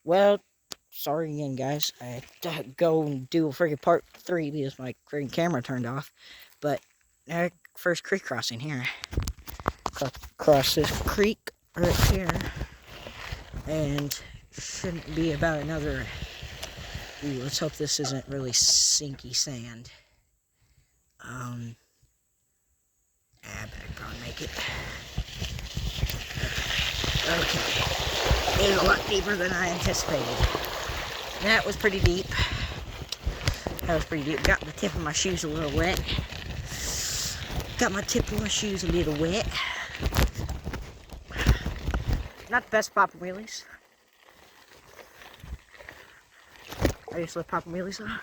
Well, sorry again, guys. I had to go and do a freaking part 3 because my freaking camera turned off. But first creek crossing here. Cross this creek right here, and shouldn't be about another. Ooh, let's hope this isn't really sinky sand. I better probably make it. Okay. It was a lot deeper than I anticipated. That was pretty deep. Got the tip of my shoes a little wet. Got my tip of my shoes a little wet. Not the best popping wheelies. I just love popping wheelies though.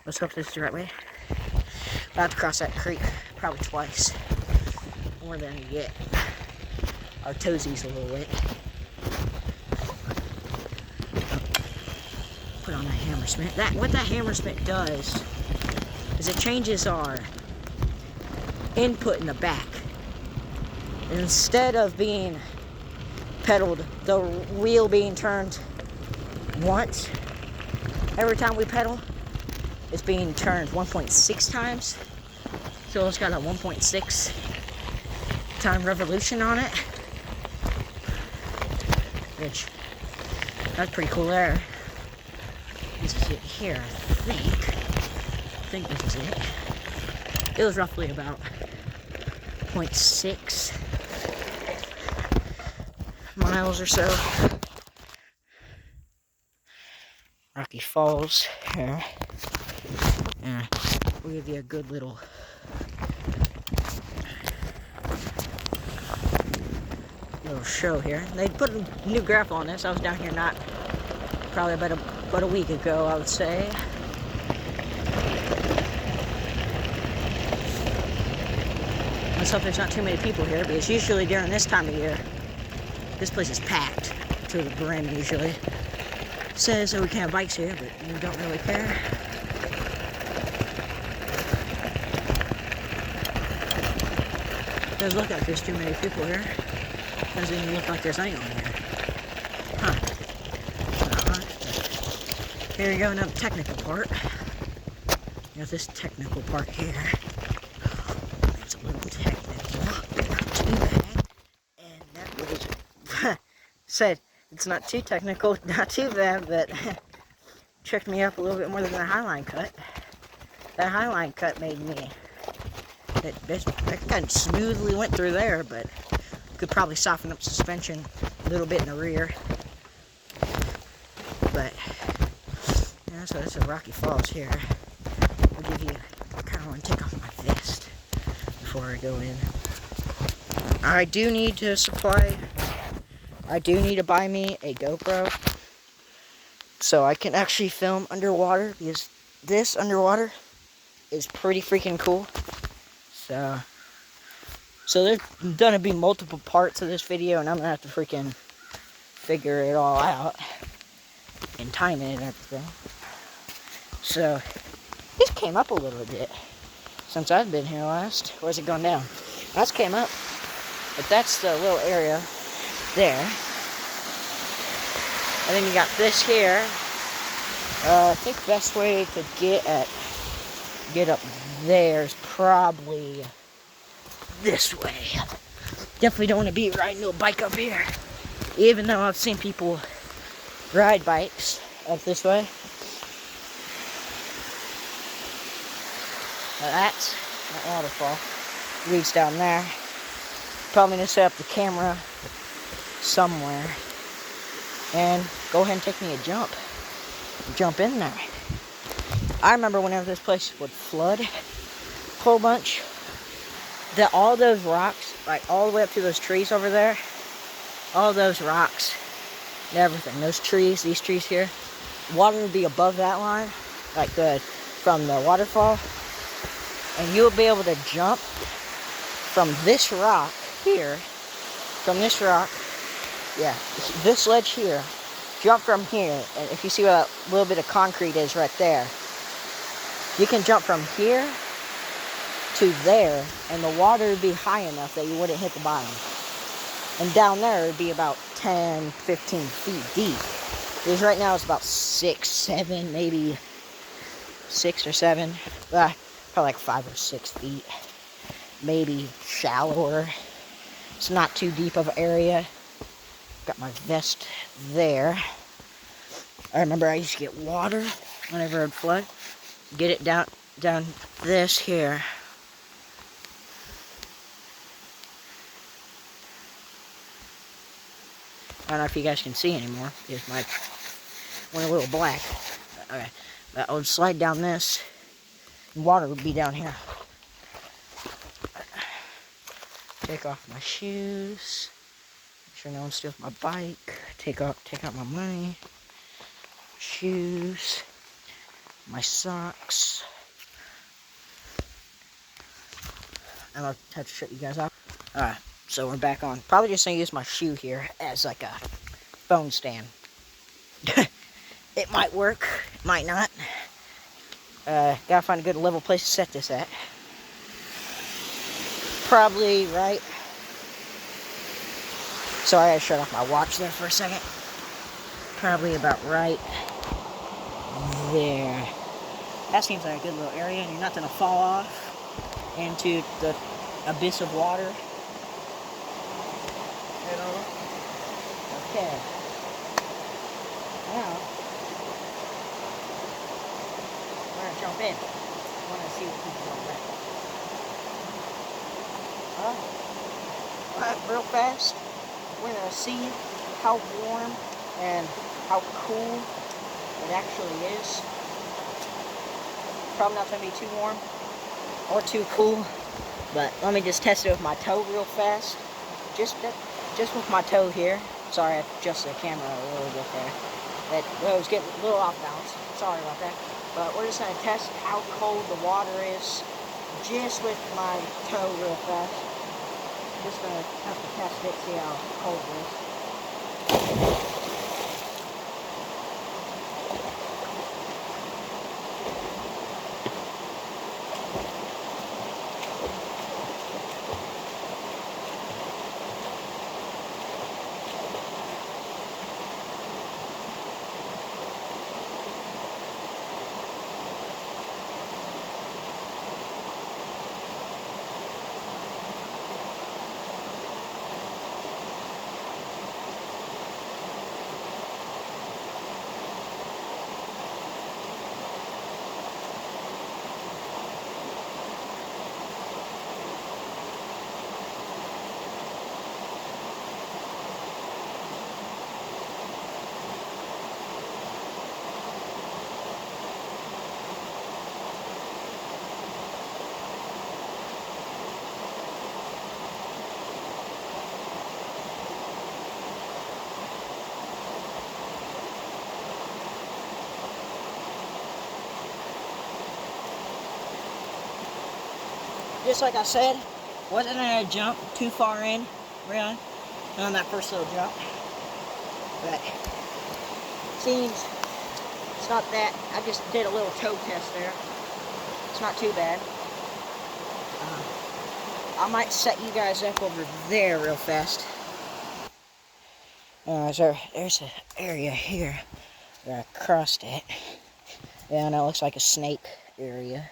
Let's hope this is the right way. About to cross that creek probably twice. More than you get. Our toesies a little wet. Put on that Hammersmith. What that Hammersmith does is it changes our input in the back. And instead of being pedaled, the wheel being turned once every time we pedal, it's being turned 1.6 times. So it's got a 1.6 time revolution on it, which that's pretty cool there. This is it here, I think this is it. It was roughly about 0.6 miles or so. Rocky Falls here. And we'll give you a good little show here. They put a new graph on this. I was down here probably about a week ago, I would say. Let's hope there's not too many people here, because usually during this time of year, this place is packed to the brim usually. Says that we can have bikes here, but we don't really care. It does look like there's too many people here. Doesn't even look like there's any on here. Huh. Here we go, another technical part. There's this technical part here. It's a little technical, not too bad. And that was said it's not too technical, not too bad, but tricked me up a little bit more than the Highline cut. That Highline cut made me. That kind of smoothly went through there, but could probably soften up suspension a little bit in the rear. But yeah, so that's a Rocky Falls here. I'll give you, I kind of want to take off my vest before I go in. I do need to buy me a GoPro so I can actually film underwater, because this underwater is pretty freaking cool. So there's gonna be multiple parts of this video, and I'm gonna have to freaking figure it all out and time it and everything. So this came up a little bit since I've been here last. Where's it going down? That's came up, but that's the little area there. And then you got this here. I think the best way to get up there is probably this way. Definitely don't want to be riding no bike up here, even though I've seen people ride bikes up this way. Now that's that waterfall. Leads down there. Probably need to set up the camera somewhere and go ahead and take me a jump in there. I remember whenever this place would flood a whole bunch, that all those rocks, like all the way up to those trees over there, all those rocks and everything, those trees, these trees here, water would be above that line, like from the waterfall, and you would be able to jump from this rock here, this ledge here, jump from here, and if you see where that little bit of concrete is right there, you can jump from here to there, and the water would be high enough that you wouldn't hit the bottom. And down there, it'd be about 10, 15 feet deep. Because right now it's about 6, 7, maybe 6 or 7. Probably like 5 or 6 feet. Maybe shallower. It's not too deep of an area. Got my vest there. I remember I used to get water whenever it'd flood. Get it down this here. I don't know if you guys can see anymore. It's my went a little black. Okay, but I would slide down this, and water would be down here. Take off my shoes. Make sure no one steals my bike. Take out my money. Shoes. My socks. I'm gonna have to shut you guys off. Alright, so we're back on. Probably just gonna use my shoe here as like a phone stand. It might work, it might not. Gotta find a good level place to set this at. Probably right. Sorry, I shut off my watch there for a second. Probably about right there. That seems like a good little area, and you're not gonna fall off into the abyss of water. You know? Okay. Now, we're gonna jump in. I wanna see what people are like. Alright, real fast. We're gonna see how warm and how cool it actually is. Probably not gonna be too warm or too cool, but let me just test it with my toe real fast. Just with my toe here. Sorry, I adjusted the camera a little bit there. It was getting a little off balance. Sorry about that. But we're just gonna test how cold the water is just with my toe real fast. Just gonna have to test it, see how cold it is. Just like I said, wasn't gonna jump too far in, really, on that first little jump. But seems it's not that. I just did a little toe test there. It's not too bad. I might set you guys up over there real fast. So there's an area here where I crossed it. Yeah, and it looks like a snake area.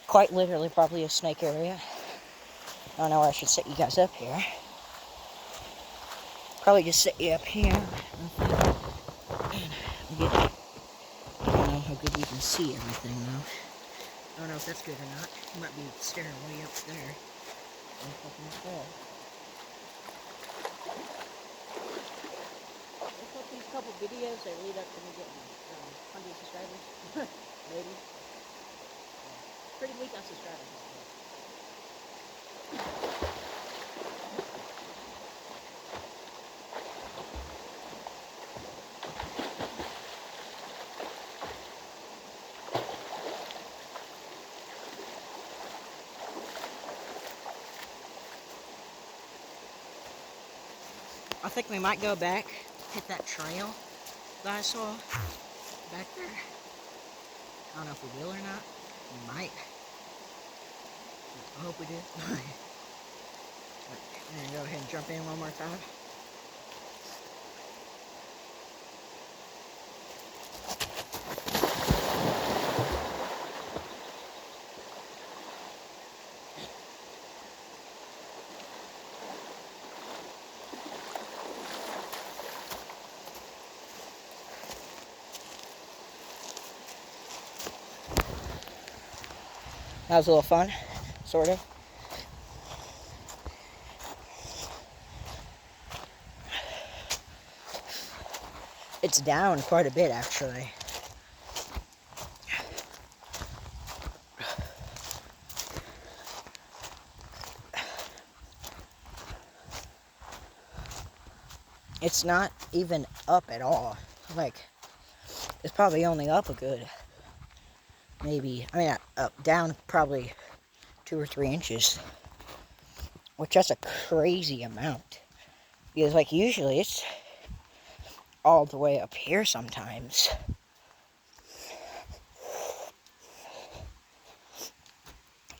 Quite literally, probably a snake area. I don't know where I should set you guys up here. Probably just set you up here. And get, I don't know how good you can see everything though. I don't know if that's good or not. You might be staring way up there. There's these couple videos that lead up to me getting 100 subscribers. Maybe. Pretty weak on subscribers. I think we might go back, hit that trail that I saw back there. I don't know if we will or not. We might. I hope we do. And go ahead and jump in one more time. That was a little fun, sort of. It's down quite a bit, actually. It's not even up at all. Like, it's probably only up a good, maybe, I mean, not up, down probably 2 or 3 inches. Which that's a crazy amount. Because, like, usually it's all the way up here sometimes.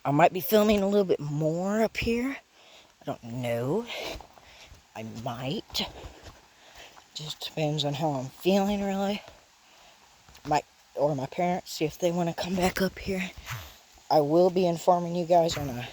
I might be filming a little bit more up here. I don't know. I might. Just depends on how I'm feeling, really. Or my parents, see if they want to come back up here. I will be informing you guys on a